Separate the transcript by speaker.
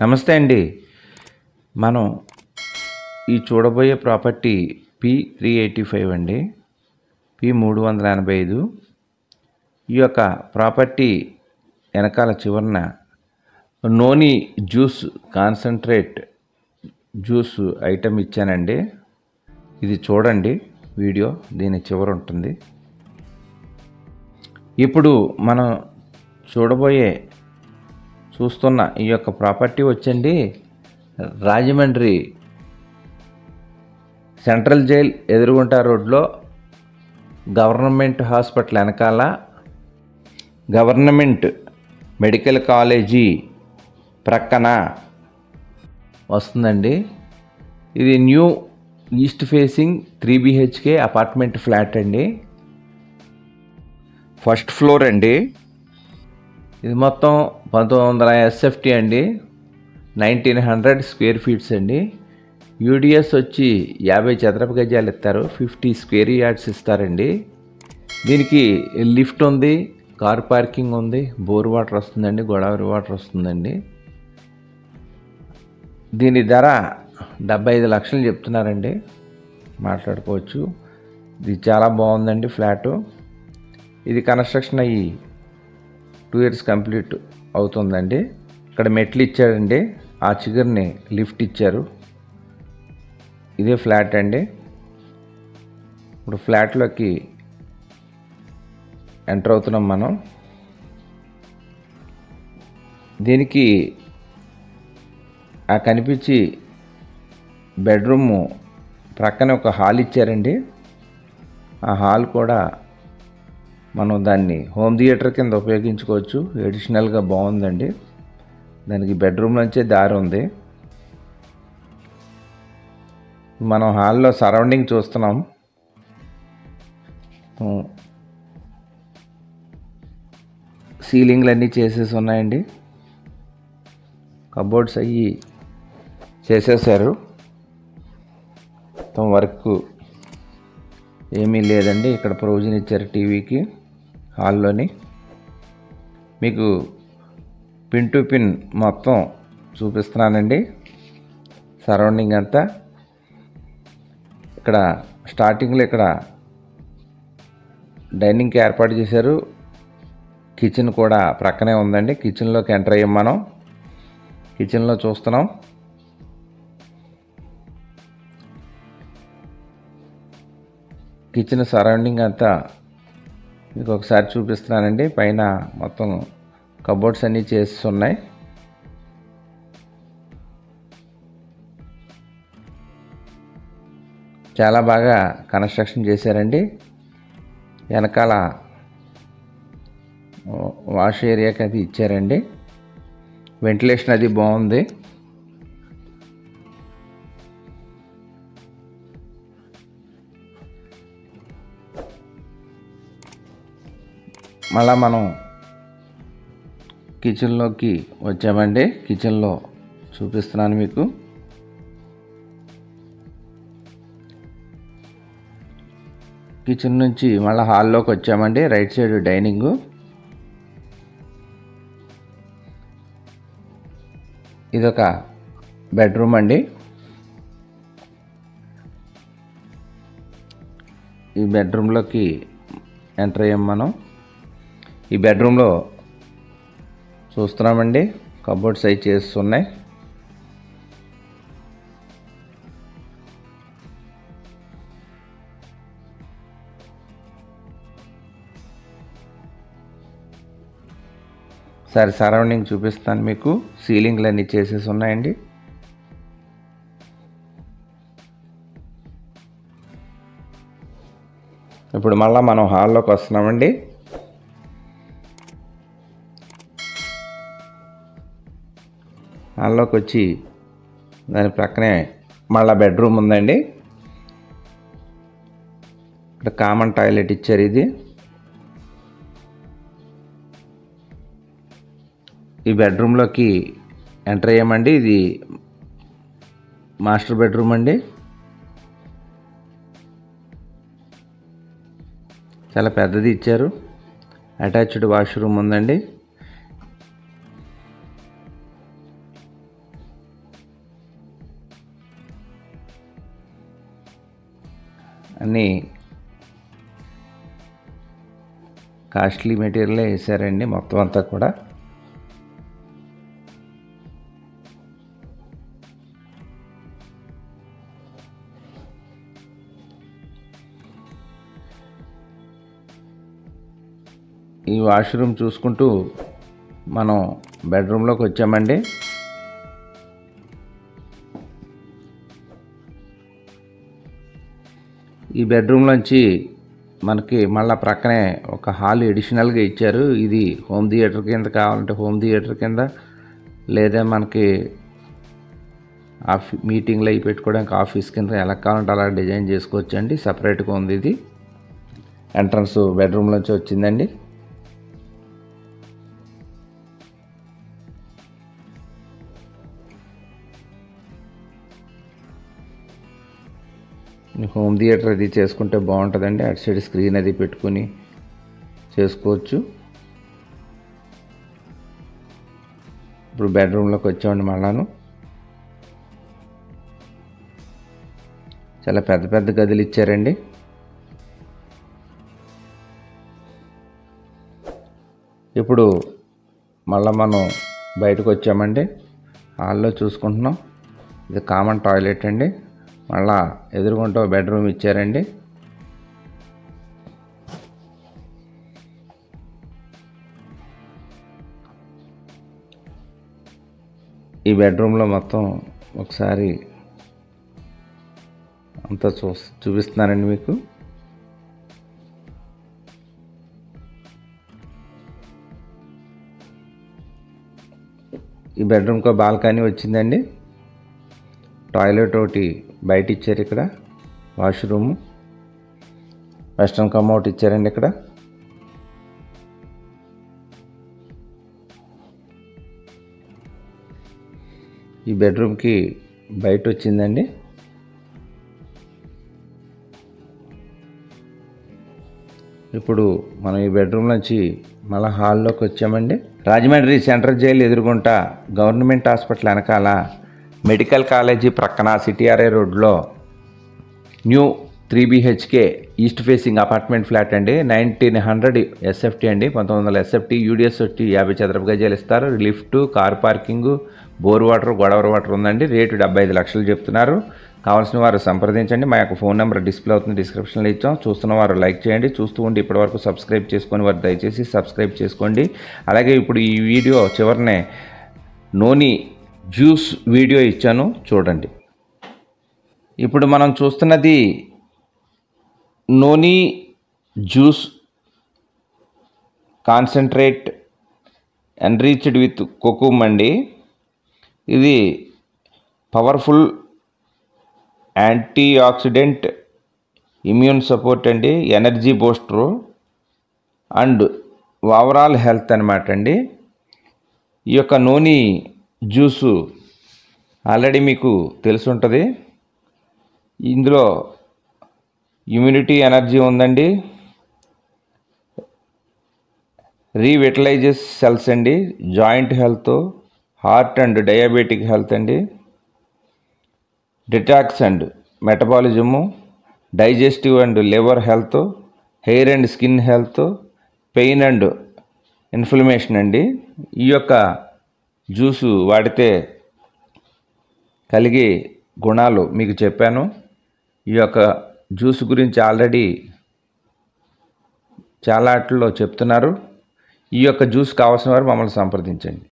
Speaker 1: నమస్తే అండి. మనం ఈ చూడబోయే ప్రాపర్టీ P385 అండి. P385. ఈ యొక్క ప్రాపర్టీ వెనకాల చివరన నోని జ్యూస్ కాన్సన్ట్రేట్ జ్యూస్ ఐటెం ఇచ్చానండి. ఇది చూడండి, వీడియో దీని చివర ఉంటుంది. ఇప్పుడు మనం చూస్తున్న ఈ యొక్క ప్రాపర్టీ వచ్చండి రాజమండ్రి సెంట్రల్ జైల్ ఎదురుగుంట రోడ్లో గవర్నమెంట్ హాస్పిటల్ వెనకాల గవర్నమెంట్ మెడికల్ కాలేజీ ప్రక్కన వస్తుందండి. ఇది new east facing 3 BHK apartment flat అండి. ఫస్ట్ ఫ్లోర్ అండి. ఇది మొత్తం 1900 SFT అండి. 1900 స్క్వేర్ ఫీట్స్ అండి. యూడిఎస్ వచ్చి 50 చదరపు గజాలు ఇస్తారు. 50 స్క్వేర్ యార్డ్స్ ఇస్తారండి. దీనికి లిఫ్ట్ ఉంది, కార్ పార్కింగ్ ఉంది, బోర్ వాటర్ వస్తుందండి, గోదావరి వాటర్ వస్తుందండి. దీని ధర 75 లక్షలు చెప్తున్నారండి. మాట్లాడుకోవచ్చు. ఇది చాలా బాగుందండి ఫ్లాటు. ఇది కన్స్ట్రక్షన్ అయ్యి 2 years కంప్లీట్ అవుతుందండి. ఇక్కడ మెట్లు ఇచ్చాడండి, ఆ చిగురిని లిఫ్ట్ ఇచ్చారు. ఇదే ఫ్లాట్ అండి. ఇప్పుడు ఫ్లాట్లోకి ఎంటర్ అవుతున్నాం మనం. దీనికి ఆ కనిపించి బెడ్రూము ప్రక్కనే ఒక హాల్ ఇచ్చారండి. ఆ హాల్ కూడా మనం దాన్ని హోమ్ థియేటర్ కింద ఉపయోగించుకోవచ్చు. ఎడిషనల్గా బాగుందండి. దానికి బెడ్రూమ్ నుంచే దారి ఉంది. మనం హాల్లో సరౌండింగ్ చూస్తున్నాం. సీలింగ్లు అన్నీ చేసేసి ఉన్నాయండి. కబోర్డ్స్ అయ్యి చేసేసారు. మొత్తం వర్క్ ఏమీ లేదండి. ఇక్కడ ప్రొవిజన్ ఇచ్చారు టీవీకి. హాల్లోని మీకు పిన్ టు పిన్ మొత్తం చూపిస్తున్నానండి. సరౌండింగ్ అంతా ఇక్కడ స్టార్టింగ్లో ఇక్కడ డైనింగ్కి ఏర్పాటు చేశారు. కిచెన్ కూడా ప్రక్కనే ఉందండి. కిచెన్లోకి ఎంటర్ అయ్యాం మనం. కిచెన్లో చూస్తున్నాం. కిచెన్ సరౌండింగ్ అంతా మీకు ఒకసారి చూపిస్తున్నానండి. పైన మొత్తం కబోర్డ్స్ అన్నీ చేసి ఉన్నాయి. చాలా బాగా కన్స్ట్రక్షన్ చేశారండి. వెనకాల వాష్ ఏరియాకి అది ఇచ్చారండి. వెంటిలేషన్ అది బాగుంది. మళ్ళా మనం కిచెన్లోకి వచ్చామండి. కిచెన్లో చూపిస్తున్నాను మీకు. కిచెన్ నుంచి మళ్ళీ హాల్లోకి వచ్చామండి. Right side dining. ఇదొక బెడ్రూమ్ అండి. ఈ బెడ్రూమ్లోకి ఎంటర్ అయ్యాం మనం. ఈ బెడ్రూమ్లో చూస్తున్నామండి, కబోర్డ్స్ అవి చేస్తున్నాయి. సరే, సరౌండింగ్ చూపిస్తాను మీకు. సీలింగ్లు అన్నీ చేసేసి ఉన్నాయండి. ఇప్పుడు మళ్ళీ మనం హాల్లోకి వస్తున్నామండి. హాల్లోకి వచ్చి దాని ప్రక్కనే మళ్ళీ బెడ్రూమ్ ఉందండి. ఇక్కడ కామన్ టాయిలెట్ ఇచ్చారు. ఈ బెడ్రూమ్లోకి ఎంటర్ అయ్యామండి. ఇది మాస్టర్ బెడ్రూమ్ అండి. చాలా పెద్దది ఇచ్చారు. అటాచ్డ్ వాష్రూమ్ ఉందండి. అన్నీ కాస్ట్లీ మెటీరియలే వేసారండి మొత్తం అంతా కూడా. ఈ వాష్రూమ్ చూసుకుంటూ మనం బెడ్రూమ్లోకి వచ్చామండి. ఈ బెడ్రూమ్లోంచి మనకి మళ్ళీ ప్రక్కనే ఒక హాల్ ఎడిషనల్గా ఇచ్చారు. ఇది హోమ్ థియేటర్ కింద కావాలంటే హోమ్ థియేటర్ కింద, లేదా మనకి మీటింగ్లు అవి పెట్టుకోవడానికి ఆఫీస్ కింద ఎలా కావాలంటే అలా డిజైన్ చేసుకోవచ్చు అండి. సపరేట్గా ఉంది. ఇది ఎంట్రన్స్ బెడ్రూమ్లోంచి వచ్చిందండి. హోమ్ థియేటర్ అది చేసుకుంటే బాగుంటుందండి. అటు సైడ్ స్క్రీన్ అది పెట్టుకుని చేసుకోవచ్చు. ఇప్పుడు బెడ్రూమ్లోకి వచ్చామండి. మళ్ళాను చాలా పెద్ద పెద్ద గదులు ఇచ్చారండి. ఇప్పుడు మళ్ళీ మనం బయటకు వచ్చామండి. హాల్లో చూసుకుంటున్నాం. ఇది కామన్ టాయిలెట్ అండి. మళ్ళా ఎదురుగుంటూ బెడ్రూమ్ ఇచ్చారండి. ఈ బెడ్రూమ్లో మొత్తం ఒకసారి అంతా చూపిస్తున్నానండి మీకు. ఈ బెడ్రూమ్కి బాల్కనీ వచ్చిందండి. టాయిలెట్ ఒకటి బయట ఇచ్చారు. ఇక్కడ వాష్రూమ్, వెస్ట్రన్ కమౌట్ ఇచ్చారండి. ఇక్కడ ఈ బెడ్రూమ్కి బయట వచ్చిందండి. ఇప్పుడు మనం ఈ బెడ్రూమ్ నుంచి మళ్ళీ హాల్లోకి వచ్చామండి. రాజమండ్రి సెంట్రల్ జైలు ఎదురుగుంటా గవర్నమెంట్ హాస్పిటల్ వెనకాల మెడికల్ కాలేజీ ప్రక్కన సిటీఆర్ఏ రోడ్లో new 3 BHK east facing apartment flat అండి. 1900 SFT అండి. 1900 SFT. UDS వచ్చి 50 చదరపు గజాలు ఇస్తారు. Lift, car parking, bore water, Godavari water ఉందండి. రేటు 75 లక్షలు చెప్తున్నారు. కావాల్సిన వారు సంప్రదించండి. మా యొక్క ఫోన్ నెంబర్ డిస్ప్లే అవుతుంది, డిస్క్రిప్షన్లో ఇచ్చాం. చూస్తున్న వారు లైక్ చేయండి. చూస్తూ ఉండి ఇప్పటివరకు సబ్స్క్రైబ్ చేసుకొని వారు దయచేసి సబ్స్క్రైబ్ చేసుకోండి. అలాగే ఇప్పుడు ఈ వీడియో చివరినే నోని జ్యూస్ వీడియో ఇచ్చాను, చూడండి. ఇప్పుడు మనం చూస్తున్నది noni juice concentrate enriched with kokum అండి. ఇది powerful antioxidant, immune support అండి, energy booster and overall health అనమాట అండి. ఈ యొక్క నోని జ్యూసు ఆల్రెడీ మీకు తెలుసుంటుంది. ఇందులో ఇమ్యూనిటీ, ఎనర్జీ ఉందండి. రీవిటలైజెస్ సెల్స్ అండి, joint health, heart and diabetic health అండి, detox and metabolism, digestive and liver health, hair and skin health, pain and inflammation అండి. ఈ యొక్క జ్యూసు వాడితే కలిగే గుణాలు మీకు చెప్పాను. ఈ యొక్క జ్యూస్ గురించి ఆల్రెడీ చాలా వాటిల్లో చెప్తున్నారు. ఈ యొక్క జ్యూస్ కావాల్సిన వారు మమ్మల్ని సంప్రదించండి.